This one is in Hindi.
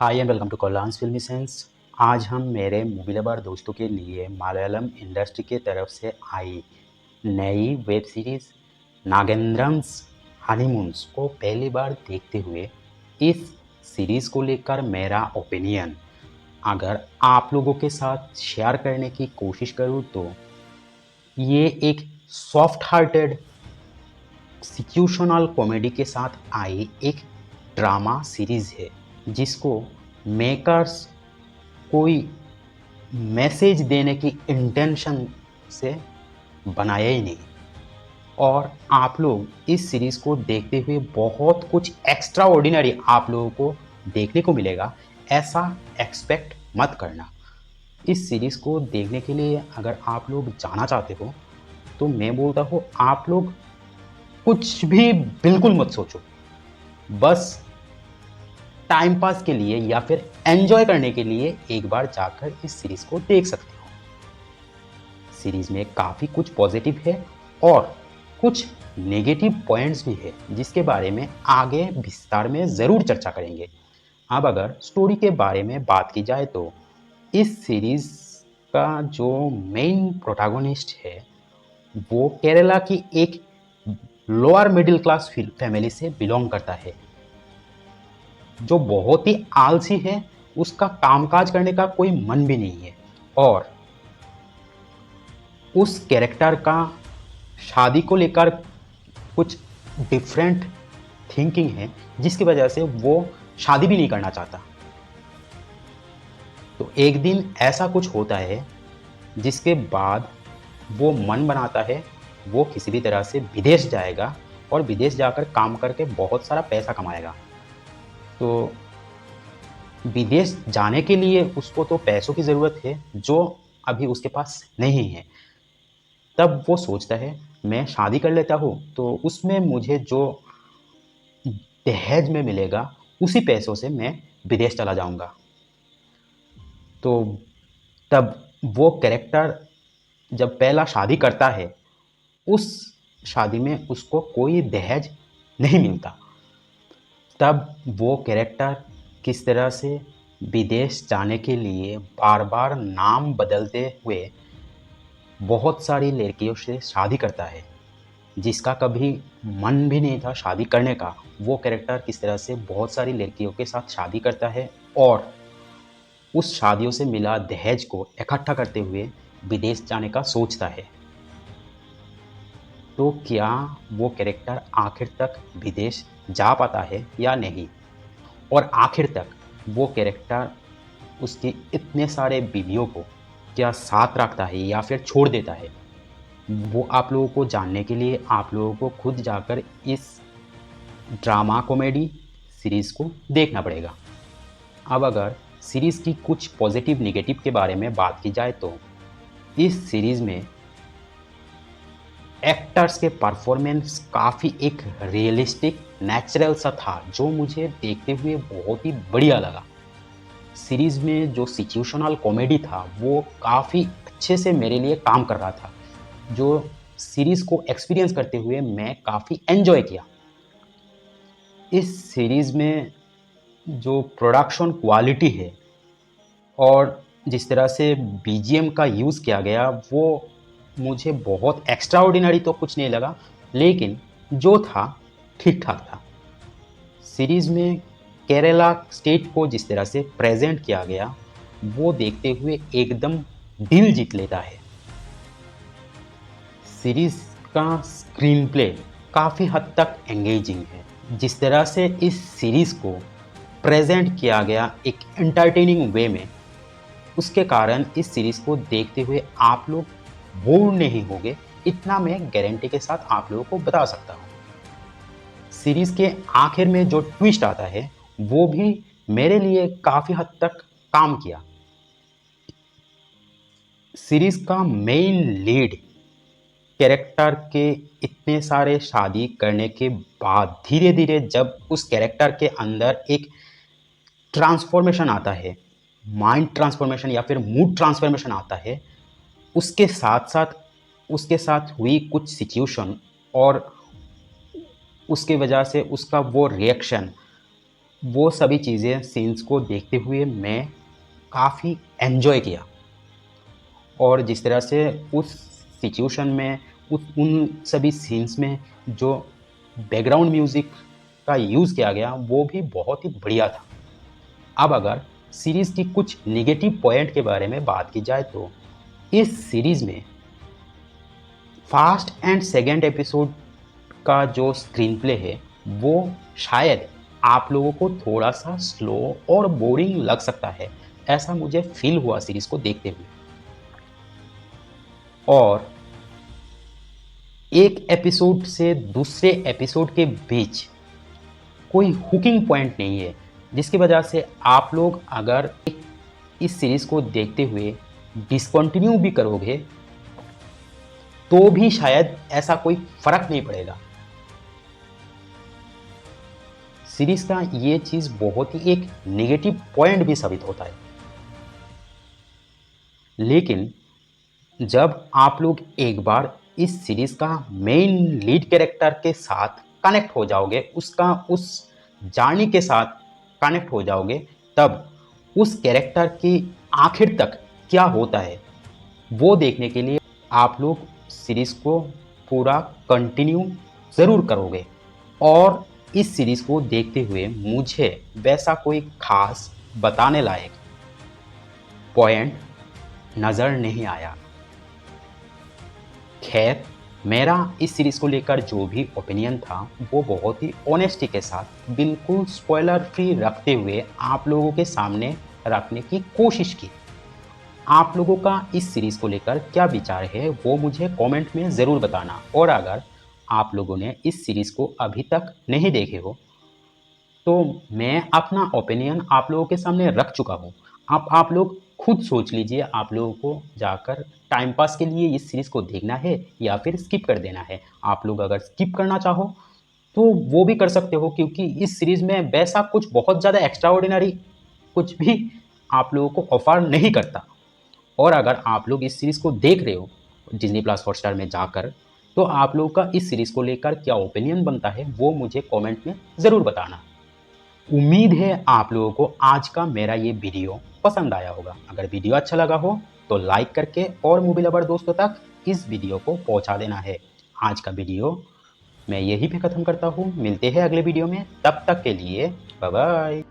हाय एंड वेलकम टू कॉलांस फिल्मी सेंस। आज हम मेरे मूवी लवर दोस्तों के लिए मलयालम इंडस्ट्री के तरफ से आई नई वेब सीरीज नागेंद्रम्स हनीमून्स को पहली बार देखते हुए इस सीरीज़ को लेकर मेरा ओपिनियन अगर आप लोगों के साथ शेयर करने की कोशिश करूँ तो ये एक सॉफ्ट हार्टेड सिचुएशनल कॉमेडी के साथ आई एक ड्रामा सीरीज़ है जिसको मेकर्स कोई मैसेज देने की इंटेंशन से बनाया ही नहीं। और आप लोग इस सीरीज़ को देखते हुए बहुत कुछ एक्स्ट्रा ऑर्डिनरी आप लोगों को देखने को मिलेगा, ऐसा एक्सपेक्ट मत करना। इस सीरीज़ को देखने के लिए अगर आप लोग जाना चाहते हो तो मैं बोलता हूँ आप लोग कुछ भी बिल्कुल मत सोचो, बस टाइम पास के लिए या फिर एंजॉय करने के लिए एक बार जाकर इस सीरीज़ को देख सकते हो। सीरीज़ में काफ़ी कुछ पॉजिटिव है और कुछ नेगेटिव पॉइंट्स भी है जिसके बारे में आगे विस्तार में ज़रूर चर्चा करेंगे। अब अगर स्टोरी के बारे में बात की जाए तो इस सीरीज़ का जो मेन प्रोटैगनिस्ट है वो केरला की एक लोअर मिडिल क्लास फैमिली से बिलोंग करता है जो बहुत ही आलसी है। उसका कामकाज करने का कोई मन भी नहीं है और उस कैरेक्टर का शादी को लेकर कुछ डिफरेंट थिंकिंग है जिसकी वजह से वो शादी भी नहीं करना चाहता। तो एक दिन ऐसा कुछ होता है जिसके बाद वो मन बनाता है वो किसी भी तरह से विदेश जाएगा और विदेश जाकर काम करके बहुत सारा पैसा कमाएगा। तो विदेश जाने के लिए उसको तो पैसों की ज़रूरत है जो अभी उसके पास नहीं है। तब वो सोचता है मैं शादी कर लेता हूँ तो उसमें मुझे जो दहेज में मिलेगा उसी पैसों से मैं विदेश चला जाऊंगा। तो तब वो कैरेक्टर जब पहला शादी करता है उस शादी में उसको कोई दहेज नहीं मिलता। तब वो कैरेक्टर किस तरह से विदेश जाने के लिए बार बार नाम बदलते हुए बहुत सारी लड़कियों से शादी करता है जिसका कभी मन भी नहीं था शादी करने का। वो कैरेक्टर किस तरह से बहुत सारी लड़कियों के साथ शादी करता है और उस शादियों से मिला दहेज को इकट्ठा करते हुए विदेश जाने का सोचता है। तो क्या वो कैरेक्टर आखिर तक विदेश जा पाता है या नहीं, और आखिर तक वो कैरेक्टर उसकी इतने सारे बीवियों को क्या साथ रखता है या फिर छोड़ देता है, वो आप लोगों को जानने के लिए आप लोगों को खुद जाकर इस ड्रामा कॉमेडी सीरीज़ को देखना पड़ेगा। अब अगर सीरीज़ की कुछ पॉजिटिव नेगेटिव के बारे में बात की जाए तो इस सीरीज़ में एक्टर्स के परफॉर्मेंस काफ़ी एक रियलिस्टिक नेचुरल सा था जो मुझे देखते हुए बहुत ही बढ़िया लगा। सीरीज़ में जो सिचुएशनल कॉमेडी था वो काफ़ी अच्छे से मेरे लिए काम कर रहा था, जो सीरीज़ को एक्सपीरियंस करते हुए मैं काफ़ी एंजॉय किया। इस सीरीज़ में जो प्रोडक्शन क्वालिटी है और जिस तरह से बीजीएम का यूज़ किया गया वो मुझे बहुत एक्स्ट्रा ऑर्डिनरी तो कुछ नहीं लगा, लेकिन जो था ठीक ठाक था। सीरीज़ में केरला स्टेट को जिस तरह से प्रेजेंट किया गया वो देखते हुए एकदम दिल जीत लेता है। सीरीज़ का स्क्रीन प्ले काफ़ी हद तक एंगेजिंग है। जिस तरह से इस सीरीज़ को प्रेजेंट किया गया एक एंटरटेनिंग वे में, उसके कारण इस सीरीज़ को देखते हुए आप लोग बोर नहीं होंगे, इतना मैं गारंटी के साथ आप लोगों को बता सकता हूँ। सीरीज़ के आखिर में जो ट्विस्ट आता है वो भी मेरे लिए काफ़ी हद तक काम किया। सीरीज़ का मेन लीड कैरेक्टर के इतने सारे शादी करने के बाद धीरे धीरे जब उस कैरेक्टर के अंदर एक ट्रांसफॉर्मेशन आता है, माइंड ट्रांसफॉर्मेशन या फिर मूड ट्रांसफॉर्मेशन आता है, उसके साथ साथ उसके साथ हुई कुछ सिचुएशन और उसके वजह से उसका वो रिएक्शन वो सभी चीज़ें सीन्स को देखते हुए मैं काफ़ी एन्जॉय किया। और जिस तरह से उस सिचुएशन में उन सभी सीन्स में जो बैकग्राउंड म्यूज़िक का यूज़ किया गया वो भी बहुत ही बढ़िया था। अब अगर सीरीज़ की कुछ नेगेटिव पॉइंट के बारे में बात की जाए तो इस सीरीज़ में फर्स्ट एंड सेकंड एपिसोड का जो स्क्रीन प्ले है वो शायद आप लोगों को थोड़ा सा स्लो और बोरिंग लग सकता है। ऐसा मुझे फील हुआ सीरीज़ को देखते हुए। और एक एपिसोड से दूसरे एपिसोड के बीच कोई हुकिंग पॉइंट नहीं है, जिसकी वजह से आप लोग अगर इस सीरीज़ को देखते हुए डिसकंटिन्यू भी करोगे तो भी शायद ऐसा कोई फ़र्क नहीं पड़ेगा। सीरीज़ का ये चीज़ बहुत ही एक नेगेटिव पॉइंट भी साबित होता है। लेकिन जब आप लोग एक बार इस सीरीज़ का मेन लीड कैरेक्टर के साथ कनेक्ट हो जाओगे, उसका उस जर्नी के साथ कनेक्ट हो जाओगे, तब उस कैरेक्टर की आखिर तक क्या होता है वो देखने के लिए आप लोग सीरीज़ को पूरा कंटिन्यू ज़रूर करोगे। और इस सीरीज़ को देखते हुए मुझे वैसा कोई ख़ास बताने लायक पॉइंट नज़र नहीं आया। खैर, मेरा इस सीरीज़ को लेकर जो भी ओपिनियन था वो बहुत ही ऑनेस्टी के साथ बिल्कुल स्पॉइलर फ्री रखते हुए आप लोगों के सामने रखने की कोशिश की। आप लोगों का इस सीरीज़ को लेकर क्या विचार है वो मुझे कमेंट में ज़रूर बताना। और अगर आप लोगों ने इस सीरीज़ को अभी तक नहीं देखे हो तो मैं अपना ओपिनियन आप लोगों के सामने रख चुका हूँ। आप लोग खुद सोच लीजिए, आप लोगों को जाकर टाइम पास के लिए इस सीरीज़ को देखना है या फिर स्किप कर देना है। आप लोग अगर स्किप करना चाहो तो वो भी कर सकते हो, क्योंकि इस सीरीज़ में वैसा कुछ बहुत ज़्यादा एक्स्ट्राऑर्डिनरी कुछ भी आप लोगों को ऑफ़र नहीं करता। और अगर आप लोग इस सीरीज़ को देख रहे हो डिज़नी प्लस हॉटस्टार में जाकर, तो आप लोगों का इस सीरीज़ को लेकर क्या ओपिनियन बनता है वो मुझे कमेंट में ज़रूर बताना। उम्मीद है आप लोगों को आज का मेरा ये वीडियो पसंद आया होगा। अगर वीडियो अच्छा लगा हो तो लाइक करके और मूवी लवर दोस्तों तक इस वीडियो को पहुंचा देना है। आज का वीडियो मैं यहीं पे ख़त्म करता हूँ। मिलते हैं अगले वीडियो में, तब तक के लिए बाय बाय।